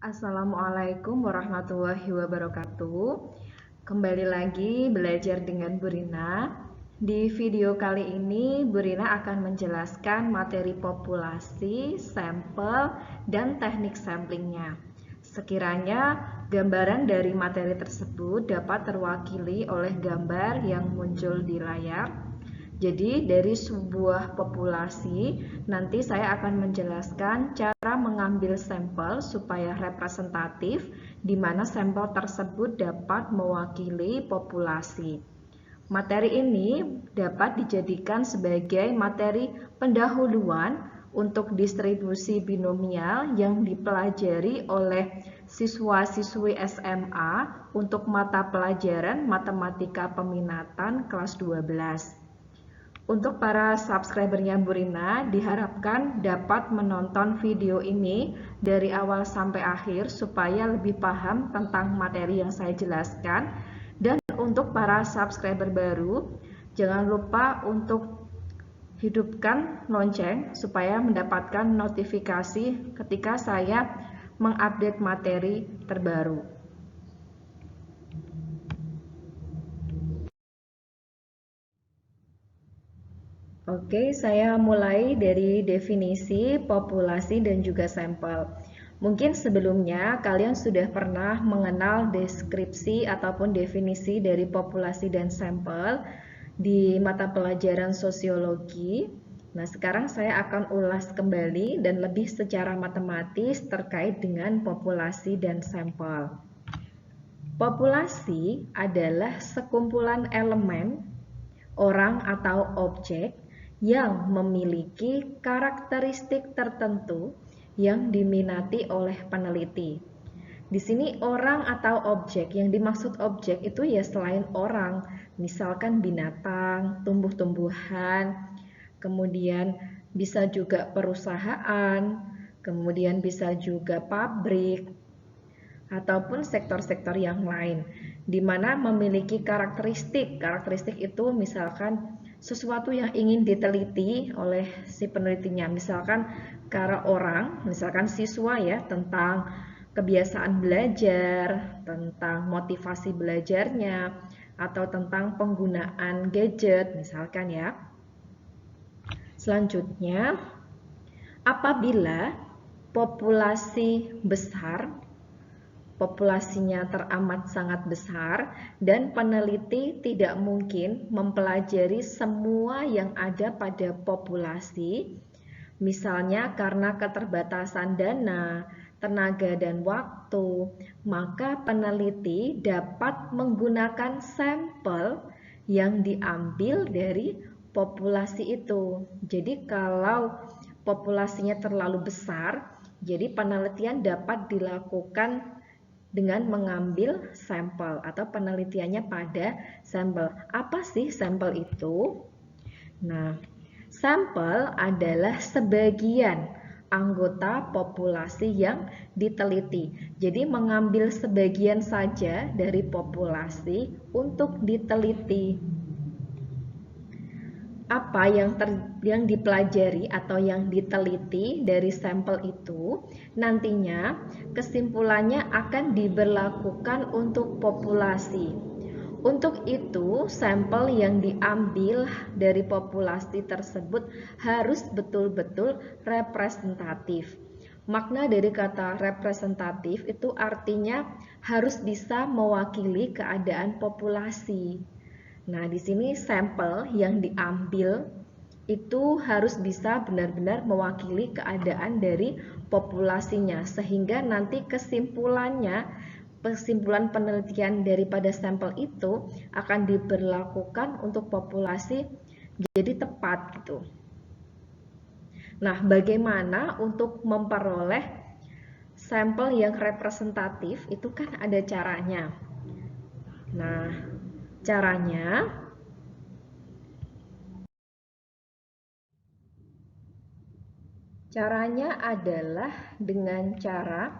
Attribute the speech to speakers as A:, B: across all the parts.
A: Assalamualaikum warahmatullahi wabarakatuh. Kembali lagi belajar dengan Bu Rina. Di video kali ini Bu Rina akan menjelaskan materi populasi, sampel, dan teknik samplingnya. Sekiranya gambaran dari materi tersebut dapat terwakili oleh gambar yang muncul di layar. Jadi dari sebuah populasi, nanti saya akan menjelaskan cara mengambil sampel supaya representatif, di mana sampel tersebut dapat mewakili populasi. Materi ini dapat dijadikan sebagai materi pendahuluan untuk distribusi binomial yang dipelajari oleh siswa-siswi SMA untuk mata pelajaran Matematika Peminatan kelas 12. Untuk para subscribernya Bu Rina, diharapkan dapat menonton video ini dari awal sampai akhir supaya lebih paham tentang materi yang saya jelaskan. Dan untuk para subscriber baru, jangan lupa untuk hidupkan lonceng supaya mendapatkan notifikasi ketika saya mengupdate materi terbaru. Oke, saya mulai dari definisi, populasi, dan juga sampel. Mungkin sebelumnya kalian sudah pernah mengenal deskripsi ataupun definisi dari populasi dan sampel di mata pelajaran sosiologi. Nah, sekarang saya akan ulas kembali dan lebih secara matematis terkait dengan populasi dan sampel. Populasi adalah sekumpulan elemen, orang atau objek yang memiliki karakteristik tertentu yang diminati oleh peneliti. Di sini orang atau objek, yang dimaksud objek itu ya selain orang, misalkan binatang, tumbuh-tumbuhan, kemudian bisa juga perusahaan, kemudian bisa juga pabrik, ataupun sektor-sektor yang lain, di mana memiliki karakteristik. Karakteristik itu misalkan sesuatu yang ingin diteliti oleh si penelitinya, misalkan karena orang, misalkan siswa ya, tentang kebiasaan belajar, tentang motivasi belajarnya, atau tentang penggunaan gadget misalkan ya. Selanjutnya, apabila populasi besar, populasinya teramat sangat besar, dan peneliti tidak mungkin mempelajari semua yang ada pada populasi, misalnya karena keterbatasan dana, tenaga, dan waktu, maka peneliti dapat menggunakan sampel yang diambil dari populasi itu. Jadi kalau populasinya terlalu besar, jadi penelitian dapat dilakukan dengan mengambil sampel atau penelitiannya pada sampel. Apa sih sampel itu? Nah, sampel adalah sebagian anggota populasi yang diteliti. Jadi mengambil sebagian saja dari populasi untuk diteliti. Apa yang dipelajari atau yang diteliti dari sampel itu, nantinya kesimpulannya akan diberlakukan untuk populasi. Untuk itu, sampel yang diambil dari populasi tersebut harus betul-betul representatif. Makna dari kata representatif itu artinya harus bisa mewakili keadaan populasi. Nah, di sini sampel yang diambil itu harus bisa benar-benar mewakili keadaan dari populasinya, sehingga nanti kesimpulan penelitian daripada sampel itu akan diberlakukan untuk populasi jadi tepat gitu. Nah, bagaimana untuk memperoleh sampel yang representatif? Itu kan ada caranya. Nah, caranya adalah dengan cara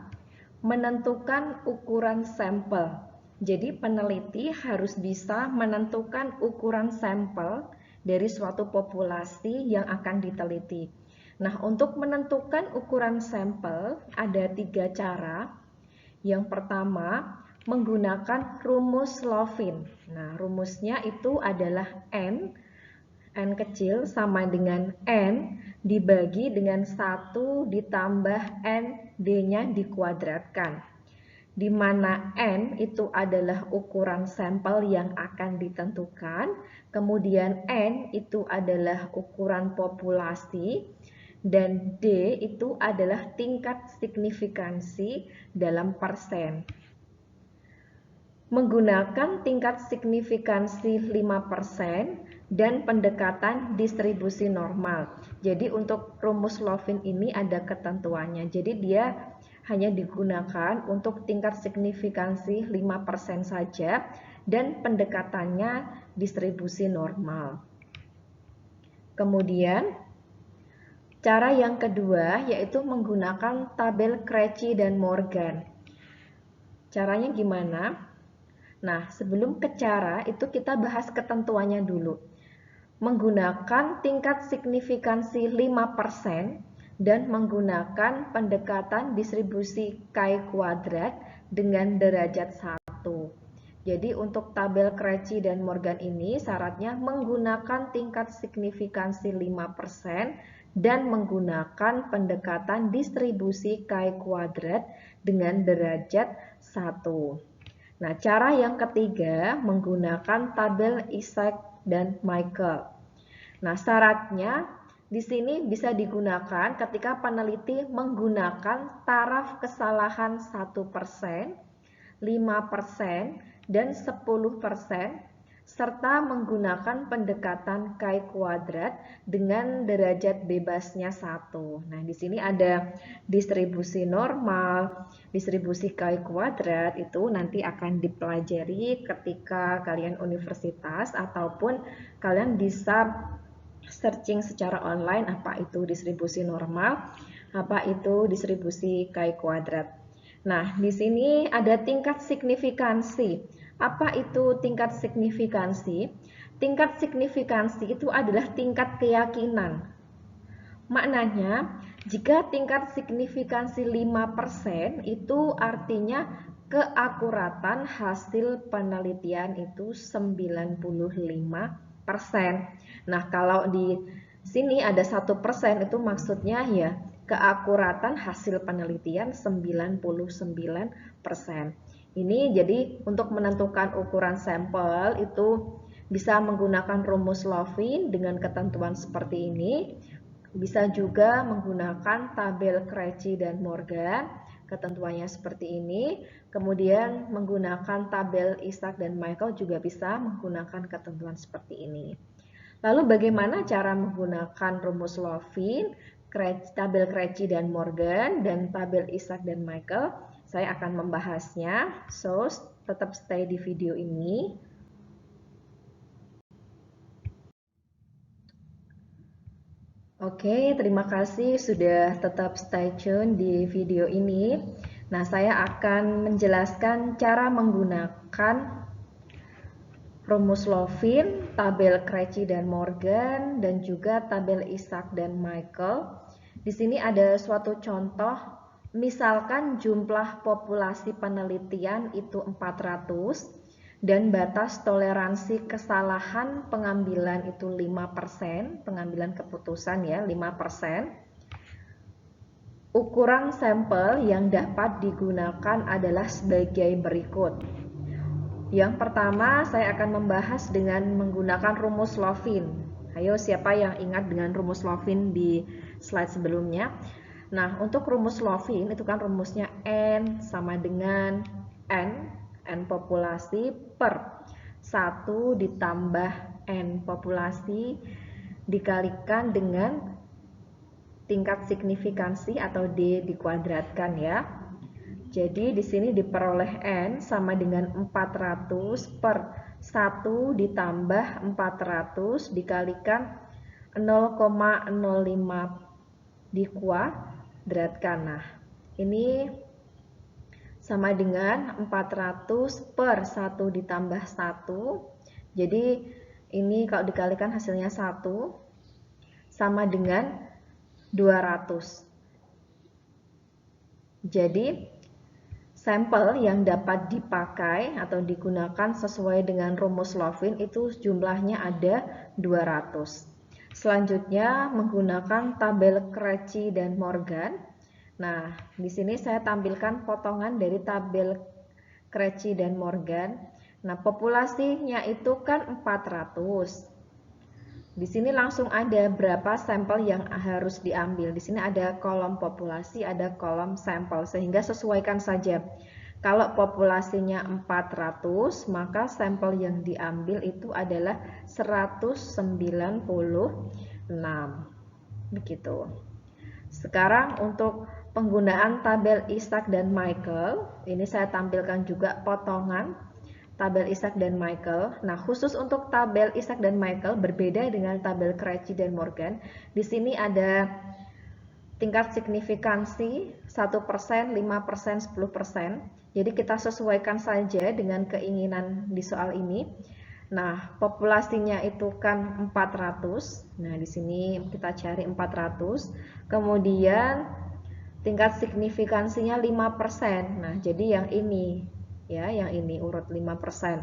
A: menentukan ukuran sampel. Jadi peneliti harus bisa menentukan ukuran sampel dari suatu populasi yang akan diteliti. Nah, untuk menentukan ukuran sampel ada 3 cara. Yang pertama, menggunakan rumus Lovin. Nah, rumusnya itu adalah N kecil sama dengan N dibagi dengan 1 ditambah N, D-nya dikuadratkan. Di mana N itu adalah ukuran sampel yang akan ditentukan, kemudian N itu adalah ukuran populasi, dan D itu adalah tingkat signifikansi dalam persen. Menggunakan tingkat signifikansi 5% dan pendekatan distribusi normal. Jadi untuk rumus Lovin ini ada ketentuannya. Jadi dia hanya digunakan untuk tingkat signifikansi 5% saja dan pendekatannya distribusi normal. Kemudian cara yang kedua yaitu menggunakan tabel Krejci dan Morgan. Caranya gimana? Nah, sebelum ke cara itu kita bahas ketentuannya dulu. Menggunakan tingkat signifikansi 5% dan menggunakan pendekatan distribusi chi-kuadrat dengan derajat 1. Jadi untuk tabel Krejci dan Morgan ini syaratnya menggunakan tingkat signifikansi 5% dan menggunakan pendekatan distribusi chi-kuadrat dengan derajat 1. Nah, cara yang ketiga menggunakan tabel Isaac dan Michael. Nah, syaratnya di sini bisa digunakan ketika peneliti menggunakan taraf kesalahan 1%, 5%, dan 10%, serta menggunakan pendekatan chi-kuadrat dengan derajat bebasnya 1. Nah, di sini ada distribusi normal, distribusi chi-kuadrat itu nanti akan dipelajari ketika kalian universitas ataupun kalian bisa searching secara online apa itu distribusi normal, apa itu distribusi chi-kuadrat. Nah, di sini ada tingkat signifikansi. Apa itu tingkat signifikansi? Tingkat signifikansi itu adalah tingkat keyakinan. Maknanya, jika tingkat signifikansi 5% itu artinya keakuratan hasil penelitian itu 95%. Nah, kalau di sini ada 1% itu maksudnya ya keakuratan hasil penelitian 99%. Ini jadi untuk menentukan ukuran sampel itu bisa menggunakan rumus Lovin dengan ketentuan seperti ini. Bisa juga menggunakan tabel Krejci dan Morgan, ketentuannya seperti ini. Kemudian menggunakan tabel Isaac dan Michael juga bisa menggunakan ketentuan seperti ini. Lalu bagaimana cara menggunakan rumus Lovin, tabel Krejci dan Morgan, dan tabel Isaac dan Michael? Saya akan membahasnya, so tetap stay di video ini. Oke, terima kasih sudah tetap stay tune di video ini. Nah, saya akan menjelaskan cara menggunakan rumus Lovin, tabel Krejci dan Morgan, dan juga tabel Isaac dan Michael. Di sini ada suatu contoh. Misalkan jumlah populasi penelitian itu 400 dan batas toleransi kesalahan pengambilan itu 5%, pengambilan keputusan ya 5%. Ukuran sampel yang dapat digunakan adalah sebagai berikut. Yang pertama saya akan membahas dengan menggunakan rumus Lovin. Ayo siapa yang ingat dengan rumus Lovin di slide sebelumnya? Nah, untuk rumus Lovin itu kan rumusnya N sama dengan N populasi per 1 ditambah N populasi dikalikan dengan tingkat signifikansi atau D dikuadratkan ya. Jadi di sini diperoleh N sama dengan 400 per 1 ditambah 400 dikalikan 0,05 dikuadratkan. Nah, ini sama dengan 400 per 1 ditambah 1. Jadi ini kalau dikalikan hasilnya 1 sama dengan 200. Jadi sampel yang dapat dipakai atau digunakan sesuai dengan rumus Lovin itu jumlahnya ada 200. Selanjutnya menggunakan tabel Krejci dan Morgan. Nah, di sini saya tampilkan potongan dari tabel Krejci dan Morgan. Nah, populasinya itu kan 400. Di sini langsung ada berapa sampel yang harus diambil. Di sini ada kolom populasi, ada kolom sampel, sehingga sesuaikan saja. Kalau populasinya 400, maka sampel yang diambil itu adalah 196. Begitu. Sekarang untuk penggunaan tabel Isaac dan Michael, ini saya tampilkan juga potongan tabel Isaac dan Michael. Nah, khusus untuk tabel Isaac dan Michael berbeda dengan tabel Krejci dan Morgan. Di sini ada tingkat signifikansi 1%, 5%, 10%. Jadi kita sesuaikan saja dengan keinginan di soal ini. Nah, populasinya itu kan 400. Nah, di sini kita cari 400. Kemudian tingkat signifikansinya 5%. Nah, jadi yang ini ya, yang ini urut 5%.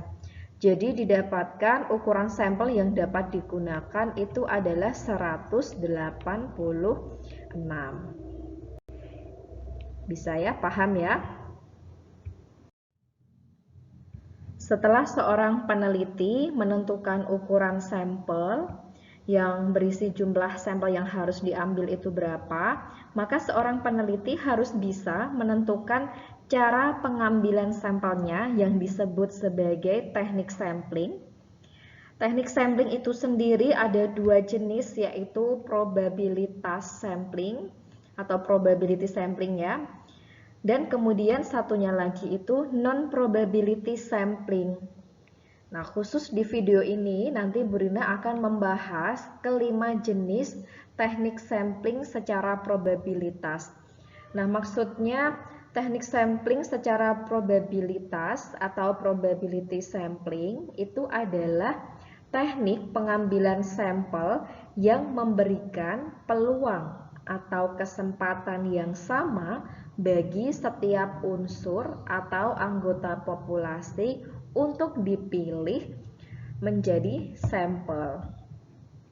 A: Jadi didapatkan ukuran sampel yang dapat digunakan itu adalah 186. Bisa ya, paham ya? Setelah seorang peneliti menentukan ukuran sampel yang berisi jumlah sampel yang harus diambil itu berapa, maka seorang peneliti harus bisa menentukan cara pengambilan sampelnya yang disebut sebagai teknik sampling. Teknik sampling itu sendiri ada dua jenis, yaitu probabilitas sampling atau probability sampling ya. Dan kemudian satunya lagi itu non-probability sampling. Nah, khusus di video ini nanti Bu Rina akan membahas kelima jenis teknik sampling secara probabilitas. Nah, maksudnya teknik sampling secara probabilitas atau probability sampling itu adalah teknik pengambilan sampel yang memberikan peluang atau kesempatan yang sama bagi setiap unsur atau anggota populasi untuk dipilih menjadi sampel.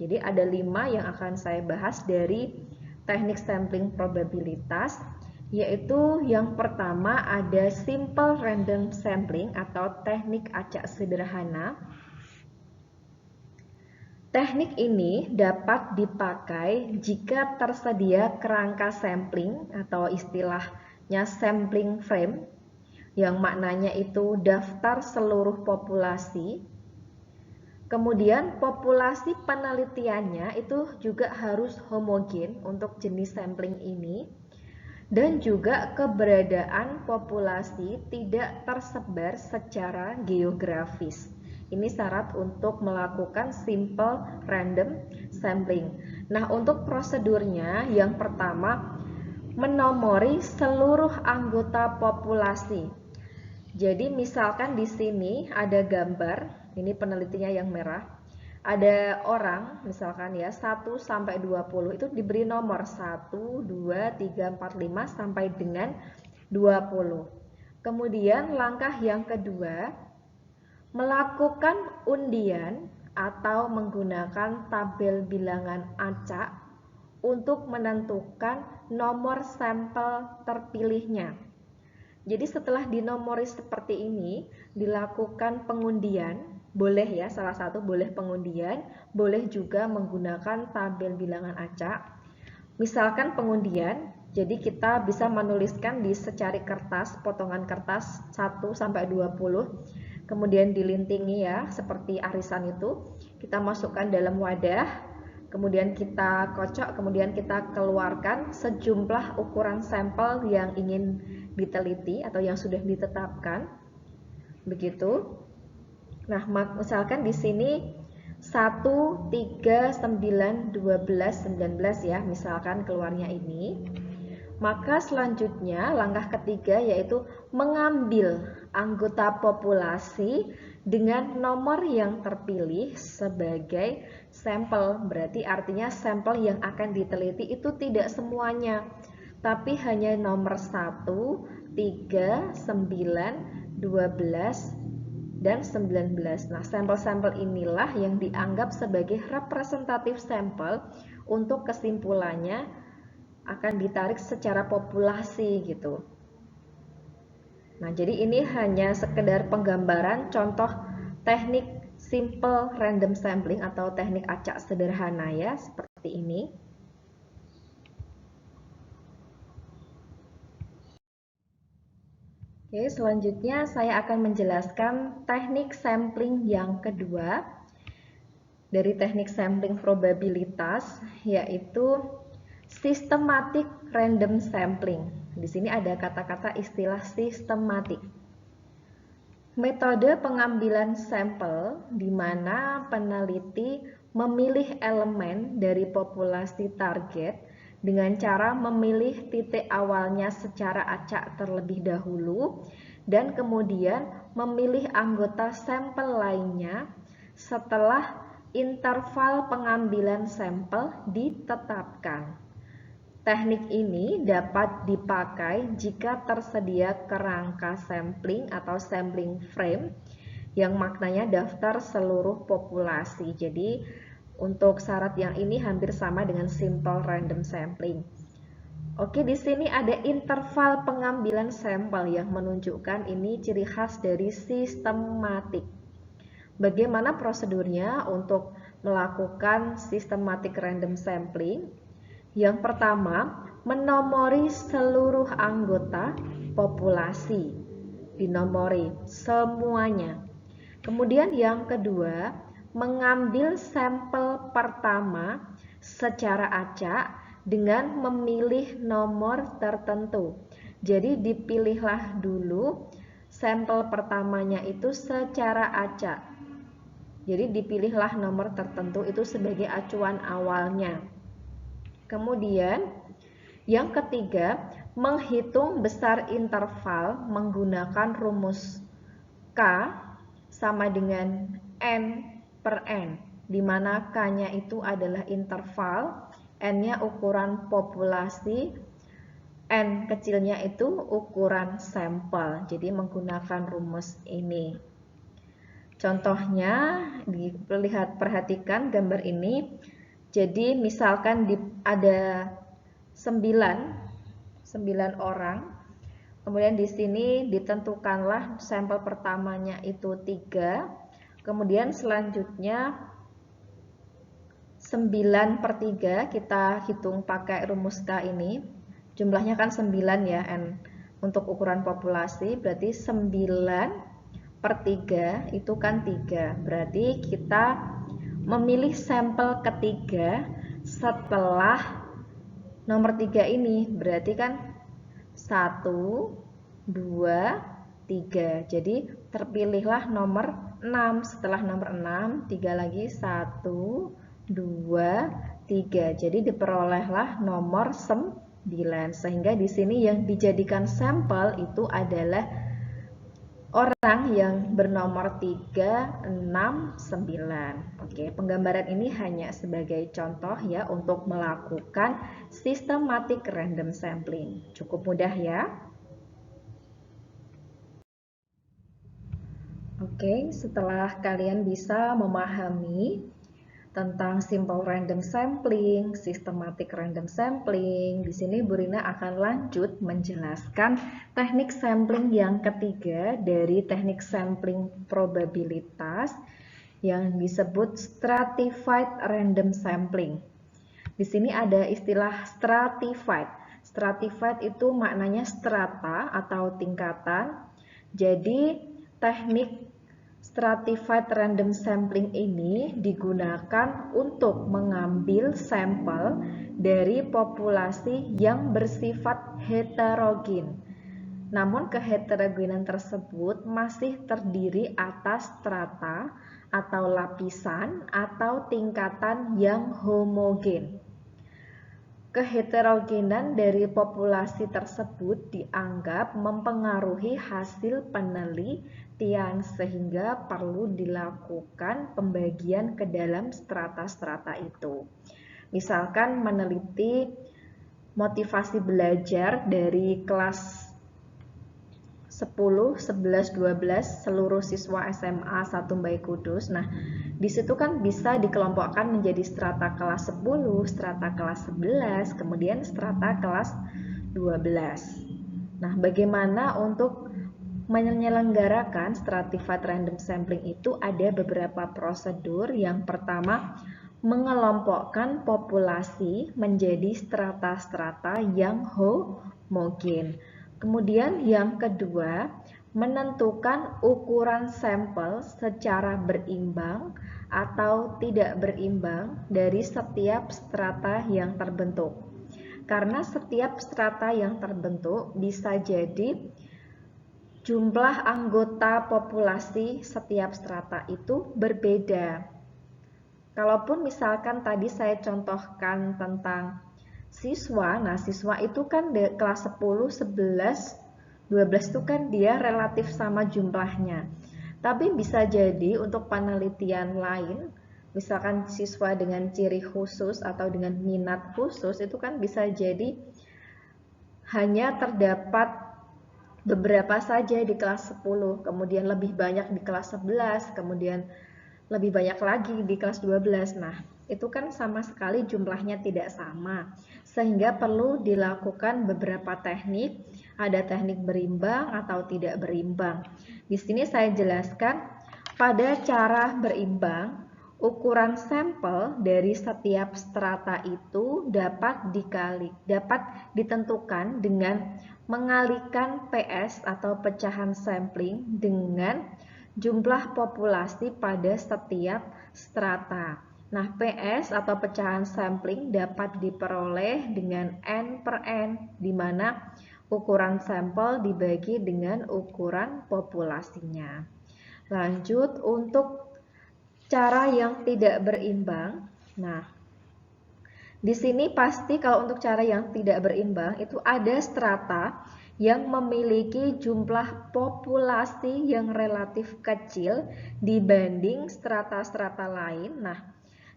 A: Jadi ada 5 yang akan saya bahas dari teknik sampling probabilitas, yaitu yang pertama ada simple random sampling atau teknik acak sederhana. Teknik ini dapat dipakai jika tersedia kerangka sampling atau istilahnya sampling frame, yang maknanya itu daftar seluruh populasi. Kemudian populasi penelitiannya itu juga harus homogen untuk jenis sampling ini, dan juga keberadaan populasi tidak tersebar secara geografis. Ini syarat untuk melakukan simple random sampling. Nah, untuk prosedurnya yang pertama menomori seluruh anggota populasi. Jadi misalkan di sini ada gambar, ini penelitinya yang merah. Ada orang, misalkan ya, 1 sampai 20 itu diberi nomor 1, 2, 3, 4, 5 sampai dengan 20. Kemudian langkah yang kedua, melakukan undian atau menggunakan tabel bilangan acak untuk menentukan nomor sampel terpilihnya. Jadi setelah dinomori seperti ini, dilakukan pengundian, boleh ya, salah satu boleh pengundian, boleh juga menggunakan tabel bilangan acak. Misalkan pengundian, jadi kita bisa menuliskan di secari kertas, potongan kertas 1 sampai 20, kemudian dilintingi ya, seperti arisan itu, kita masukkan dalam wadah, kemudian kita kocok, kemudian kita keluarkan sejumlah ukuran sampel yang ingin diteliti atau yang sudah ditetapkan. Begitu. Nah, misalkan di sini 1, 3, 9, 12, 19 ya, misalkan keluarnya ini. Maka selanjutnya langkah ketiga yaitu mengambil anggota populasi dengan nomor yang terpilih sebagai sampel. Berarti artinya sampel yang akan diteliti itu tidak semuanya, tapi hanya nomor 1 3, 9, 12, dan 19. Nah, sampel-sampel inilah yang dianggap sebagai representatif sampel untuk kesimpulannya akan ditarik secara populasi gitu. Nah, jadi ini hanya sekedar penggambaran contoh teknik simple random sampling atau teknik acak sederhana ya, seperti ini. Oke, selanjutnya saya akan menjelaskan teknik sampling yang kedua dari teknik sampling probabilitas, yaitu systematic random sampling. Di sini ada kata-kata istilah sistematik. Metode pengambilan sampel di mana peneliti memilih elemen dari populasi target dengan cara memilih titik awalnya secara acak terlebih dahulu dan kemudian memilih anggota sampel lainnya setelah interval pengambilan sampel ditetapkan. Teknik ini dapat dipakai jika tersedia kerangka sampling atau sampling frame yang maknanya daftar seluruh populasi. Jadi untuk syarat yang ini hampir sama dengan simple random sampling. Oke, di sini ada interval pengambilan sampel yang menunjukkan ini ciri khas dari sistematik. Bagaimana prosedurnya untuk melakukan systematic random sampling? Yang pertama, menomori seluruh anggota populasi. Dinomori semuanya. Kemudian yang kedua, mengambil sampel pertama secara acak dengan memilih nomor tertentu. Jadi dipilihlah dulu sampel pertamanya itu secara acak. Jadi dipilihlah nomor tertentu itu sebagai acuan awalnya. Kemudian yang ketiga, menghitung besar interval menggunakan rumus K sama dengan N per N, di mana K-nya itu adalah interval, N-nya ukuran populasi, N kecilnya itu ukuran sampel. Jadi menggunakan rumus ini. Contohnya, perhatikan gambar ini. Jadi misalkan ada 9 orang, kemudian di sini ditentukanlah sampel pertamanya itu 3, kemudian selanjutnya 9/3 kita hitung pakai rumus K ini, jumlahnya kan 9 ya, N untuk ukuran populasi, berarti 9/3 itu kan 3, berarti kita memilih sampel ketiga setelah nomor 3 ini, berarti kan 1, 2, 3. Jadi terpilihlah nomor 6. Setelah nomor 6, 3 lagi, 1, 2, 3. Jadi diperolehlah nomor 9. Sehingga di sini yang dijadikan sampel itu adalah orang yang bernomor 3, 6, 9. Oke, penggambaran ini hanya sebagai contoh ya untuk melakukan systematic random sampling. Cukup mudah ya. Oke, setelah kalian bisa memahami tentang simple random sampling, systematic random sampling, di sini Bu Rina akan lanjut menjelaskan teknik sampling yang ketiga dari teknik sampling probabilitas yang disebut stratified random sampling. Di sini ada istilah stratified. Stratified itu maknanya strata atau tingkatan. Jadi teknik stratified random sampling ini digunakan untuk mengambil sampel dari populasi yang bersifat heterogen. Namun keheterogenan tersebut masih terdiri atas strata atau lapisan atau tingkatan yang homogen. Keheterogenan dari populasi tersebut dianggap mempengaruhi hasil penelitian sehingga perlu dilakukan pembagian ke dalam strata-strata itu. Misalkan meneliti motivasi belajar dari kelas 10, 11, 12 seluruh siswa SMA 1 Baik Kudus. Nah, di situ kan bisa dikelompokkan menjadi strata kelas 10, strata kelas 11, kemudian strata kelas 12. Nah, bagaimana untuk menyelenggarakan stratified random sampling itu ada beberapa prosedur. Yang pertama, mengelompokkan populasi menjadi strata-strata yang homogen. Kemudian yang kedua, menentukan ukuran sampel secara berimbang atau tidak berimbang dari setiap strata yang terbentuk. Karena setiap strata yang terbentuk bisa jadi jumlah anggota populasi setiap strata itu berbeda. Kalaupun misalkan tadi saya contohkan tentang siswa, nah siswa itu kan kelas 10, 11, 12 itu kan dia relatif sama jumlahnya. Tapi bisa jadi untuk penelitian lain, misalkan siswa dengan ciri khusus atau dengan minat khusus, itu kan bisa jadi hanya terdapat beberapa saja di kelas 10, kemudian lebih banyak di kelas 11, kemudian lebih banyak lagi di kelas 12. Nah, itu kan sama sekali jumlahnya tidak sama. Sehingga perlu dilakukan beberapa teknik, ada teknik berimbang atau tidak berimbang. Di sini saya jelaskan pada cara berimbang, ukuran sampel dari setiap strata itu dapat ditentukan dengan mengalikan PS atau pecahan sampling dengan jumlah populasi pada setiap strata. Nah, PS atau pecahan sampling dapat diperoleh dengan N per N, di mana ukuran sampel dibagi dengan ukuran populasinya. Lanjut untuk cara yang tidak berimbang. Nah, di sini pasti kalau untuk cara yang tidak berimbang itu ada strata yang memiliki jumlah populasi yang relatif kecil dibanding strata-strata lain. Nah,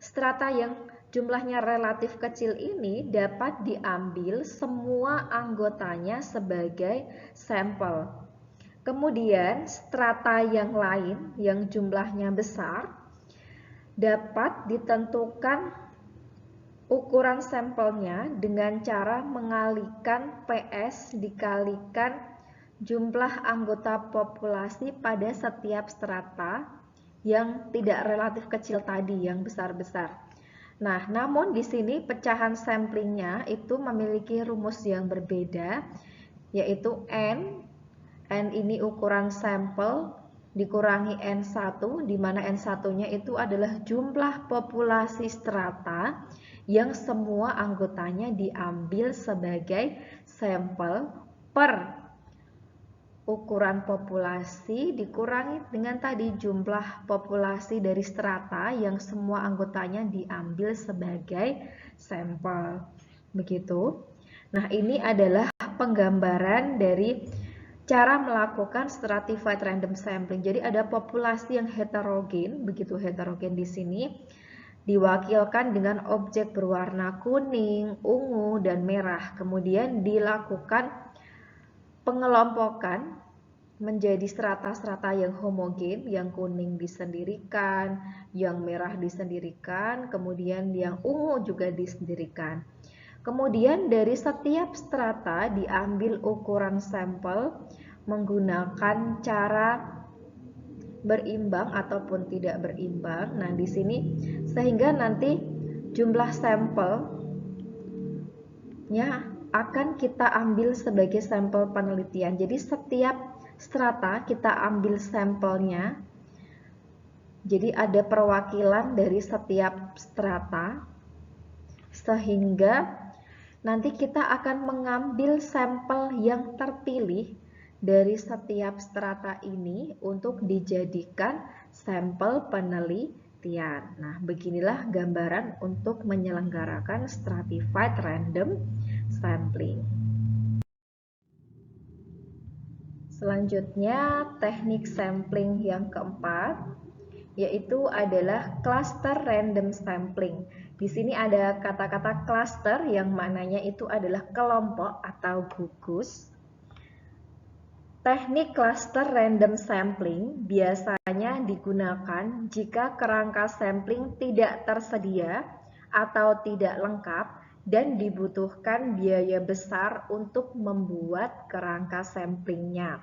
A: strata yang jumlahnya relatif kecil ini dapat diambil semua anggotanya sebagai sampel. Kemudian strata yang lain yang jumlahnya besar dapat ditentukan ukuran sampelnya dengan cara mengalikan PS dikalikan jumlah anggota populasi pada setiap strata yang tidak relatif kecil tadi, yang besar-besar. Nah, namun di sini pecahan samplingnya itu memiliki rumus yang berbeda, yaitu N ini ukuran sampel dikurangi N1, di mana N1-nya itu adalah jumlah populasi strata yang semua anggotanya diambil sebagai sampel per ukuran populasi dikurangi dengan tadi jumlah populasi dari strata yang semua anggotanya diambil sebagai sampel. Begitu. Nah, ini adalah penggambaran dari cara melakukan stratified random sampling. Jadi ada populasi yang heterogen, begitu heterogen di sini diwakilkan dengan objek berwarna kuning, ungu, dan merah. Kemudian dilakukan pengelompokan menjadi strata-strata yang homogen, yang kuning disendirikan, yang merah disendirikan, kemudian yang ungu juga disendirikan. Kemudian dari setiap strata diambil ukuran sampel menggunakan cara berimbang ataupun tidak berimbang. Nah, di sini sehingga nanti jumlah sampelnya akan kita ambil sebagai sampel penelitian. Jadi setiap strata kita ambil sampelnya. Jadi ada perwakilan dari setiap strata sehingga nanti kita akan mengambil sampel yang terpilih dari setiap strata ini untuk dijadikan sampel penelitian. Nah, beginilah gambaran untuk menyelenggarakan stratified random sampling. Selanjutnya, teknik sampling yang keempat, yaitu adalah cluster random sampling. Di sini ada kata-kata cluster yang maknanya itu adalah kelompok atau gugus. Teknik cluster random sampling biasanya digunakan jika kerangka sampling tidak tersedia atau tidak lengkap dan dibutuhkan biaya besar untuk membuat kerangka samplingnya.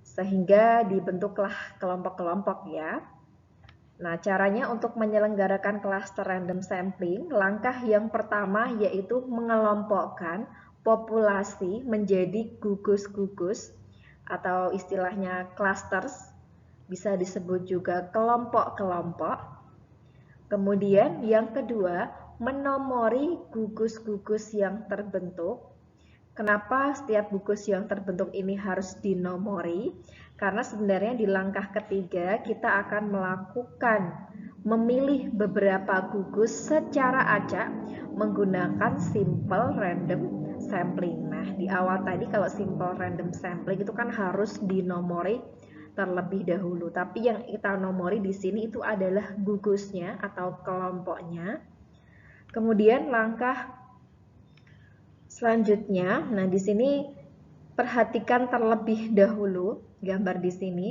A: Sehingga dibentuklah kelompok-kelompok ya. Nah, caranya untuk menyelenggarakan cluster random sampling, langkah yang pertama yaitu mengelompokkan populasi menjadi gugus-gugus atau istilahnya clusters, bisa disebut juga kelompok-kelompok. Kemudian yang kedua, menomori gugus-gugus yang terbentuk. Kenapa setiap gugus yang terbentuk ini harus dinomori? Karena sebenarnya di langkah ketiga kita akan memilih beberapa gugus secara acak menggunakan simple random sampling. Nah, di awal tadi kalau simple random sampling itu kan harus dinomori terlebih dahulu. Tapi yang kita nomori di sini itu adalah gugusnya atau kelompoknya. Kemudian langkah selanjutnya, nah di sini perhatikan terlebih dahulu gambar di sini.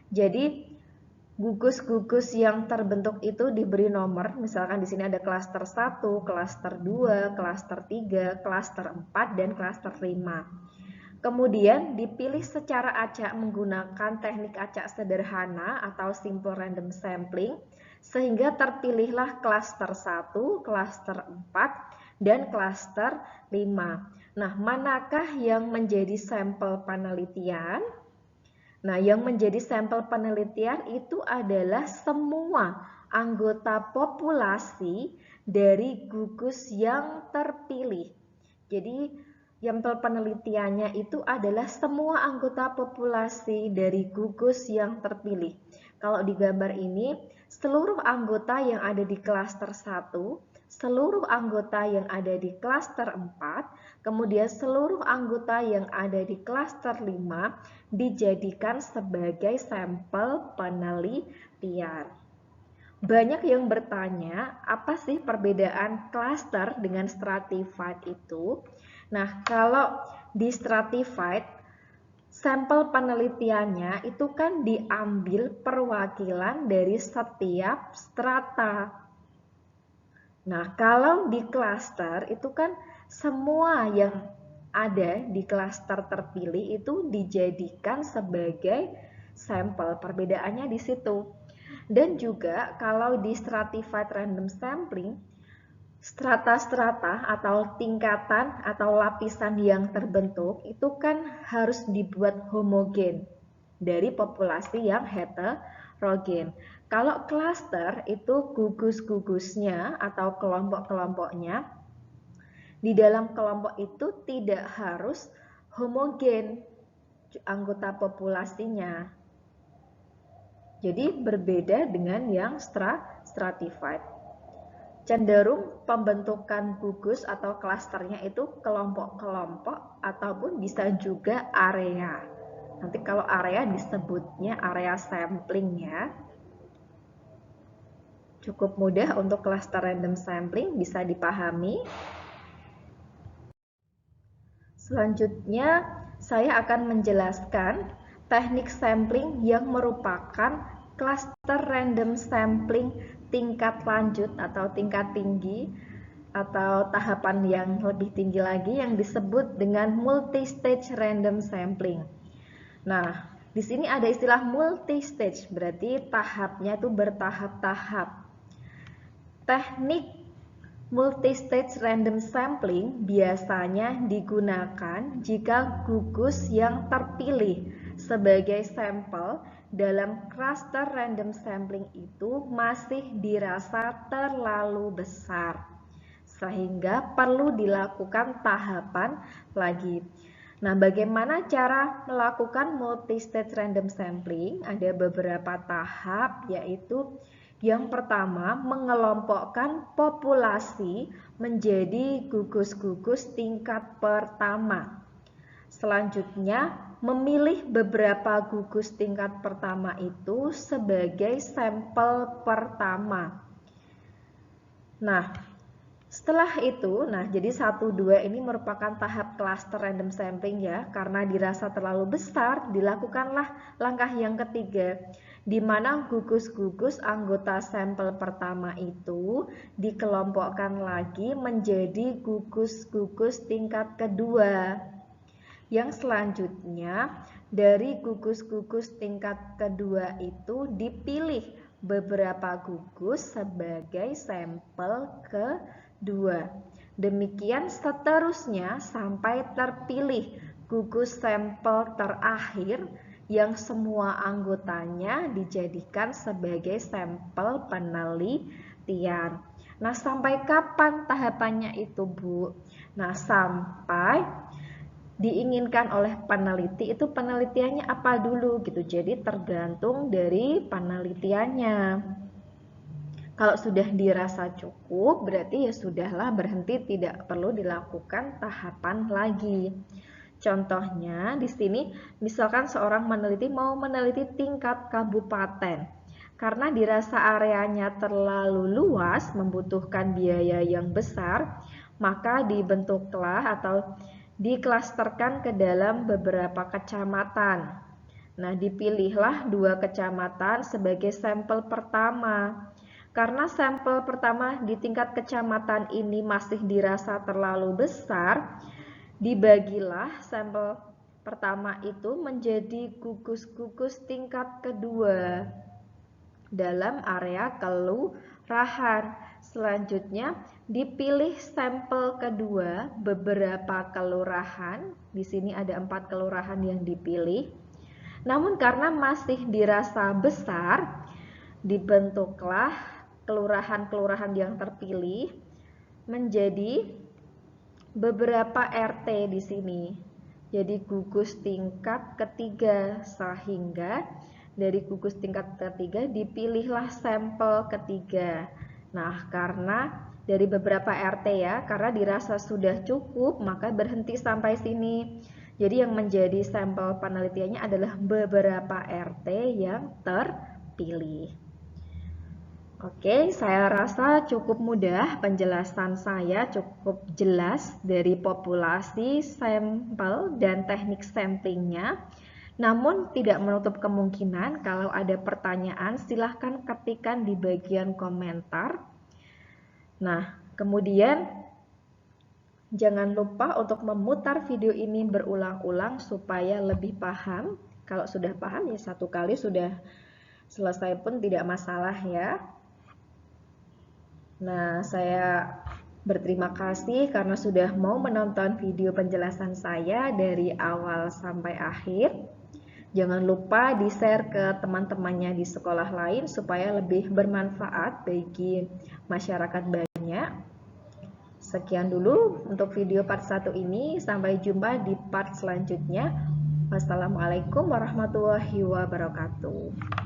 A: Jadi gugus-gugus yang terbentuk itu diberi nomor, misalkan di sini ada klaster 1, klaster 2, klaster 3, klaster 4 dan klaster 5. Kemudian dipilih secara acak menggunakan teknik acak sederhana atau simple random sampling sehingga terpilihlah klaster 1, klaster 4 dan klaster 5. Nah, manakah yang menjadi sampel penelitian? Nah, yang menjadi sampel penelitian itu adalah semua anggota populasi dari gugus yang terpilih. Jadi, sampel penelitiannya itu adalah semua anggota populasi dari gugus yang terpilih. Kalau di gambar ini, seluruh anggota yang ada di klaster 1, seluruh anggota yang ada di klaster 4, kemudian seluruh anggota yang ada di klaster 5 dijadikan sebagai sampel penelitian. Banyak yang bertanya, apa sih perbedaan cluster dengan stratified itu? Nah, kalau di stratified, sampel penelitiannya itu kan diambil perwakilan dari setiap strata. Nah, kalau di cluster itu kan semua yang ada di cluster terpilih itu dijadikan sebagai sampel. Perbedaannya di situ. Dan juga kalau di stratified random sampling, strata-strata atau tingkatan atau lapisan yang terbentuk itu kan harus dibuat homogen dari populasi yang heterogen. Kalau cluster itu gugus-gugusnya atau kelompok-kelompoknya di dalam kelompok itu tidak harus homogen anggota populasinya. Jadi berbeda dengan yang stratified. Cenderung pembentukan gugus atau klasternya itu kelompok-kelompok ataupun bisa juga area. Nanti kalau area disebutnya area sampling ya. Cukup mudah untuk cluster random sampling, bisa dipahami. Selanjutnya, saya akan menjelaskan teknik sampling yang merupakan cluster random sampling tingkat lanjut atau tingkat tinggi atau tahapan yang lebih tinggi lagi yang disebut dengan multi-stage random sampling. Nah, di sini ada istilah multi-stage, berarti tahapnya itu bertahap-tahap. Teknik multi-stage random sampling biasanya digunakan jika gugus yang terpilih sebagai sampel dalam cluster random sampling itu masih dirasa terlalu besar, sehingga perlu dilakukan tahapan lagi. Nah, bagaimana cara melakukan multi-stage random sampling? Ada beberapa tahap, yaitu yang pertama, mengelompokkan populasi menjadi gugus-gugus tingkat pertama. Selanjutnya, memilih beberapa gugus tingkat pertama itu sebagai sampel pertama. Nah, Setelah itu, nah jadi 1, 2 ini merupakan tahap cluster random sampling ya. Karena dirasa terlalu besar, dilakukanlah langkah yang ketiga, di mana gugus-gugus anggota sampel pertama itu dikelompokkan lagi menjadi gugus-gugus tingkat kedua. Yang selanjutnya, dari gugus-gugus tingkat kedua itu dipilih beberapa gugus sebagai sampel kedua. Demikian seterusnya sampai terpilih gugus sampel terakhir yang semua anggotanya dijadikan sebagai sampel penelitian. Nah, sampai kapan tahapannya itu, Bu? Nah, sampai diinginkan oleh peneliti itu penelitiannya apa dulu gitu. Jadi tergantung dari penelitiannya. Kalau sudah dirasa cukup, berarti ya sudahlah, berhenti, tidak perlu dilakukan tahapan lagi. Contohnya di sini misalkan seorang meneliti mau meneliti tingkat kabupaten. Karena dirasa areanya terlalu luas, membutuhkan biaya yang besar, maka dibentuklah atau diklasterkan ke dalam beberapa kecamatan. Nah, dipilihlah 2 kecamatan sebagai sampel pertama. Karena sampel pertama di tingkat kecamatan ini masih dirasa terlalu besar, dibagilah sampel pertama itu menjadi gugus-gugus tingkat kedua dalam area kelurahan. Selanjutnya dipilih sampel kedua beberapa kelurahan. Di sini ada 4 kelurahan yang dipilih. Namun karena masih dirasa besar, dibentuklah kelurahan-kelurahan yang terpilih menjadi beberapa RT di sini. Jadi gugus tingkat ketiga, sehingga dari gugus tingkat ketiga dipilihlah sampel ketiga. Nah, karena dari beberapa RT ya, karena dirasa sudah cukup, maka berhenti sampai sini. Jadi yang menjadi sampel penelitiannya adalah beberapa RT yang terpilih. Oke, saya rasa cukup mudah penjelasan saya, cukup jelas dari populasi, sampel, dan teknik samplingnya. Namun tidak menutup kemungkinan kalau ada pertanyaan silahkan ketikkan di bagian komentar. Nah, kemudian jangan lupa untuk memutar video ini berulang-ulang supaya lebih paham. Kalau sudah paham ya 1 kali sudah selesai pun tidak masalah ya. Nah, saya berterima kasih karena sudah mau menonton video penjelasan saya dari awal sampai akhir. Jangan lupa di-share ke teman-temannya di sekolah lain supaya lebih bermanfaat bagi masyarakat banyak. Sekian dulu untuk video part 1 ini. Sampai jumpa di part selanjutnya. Wassalamualaikum warahmatullahi wabarakatuh.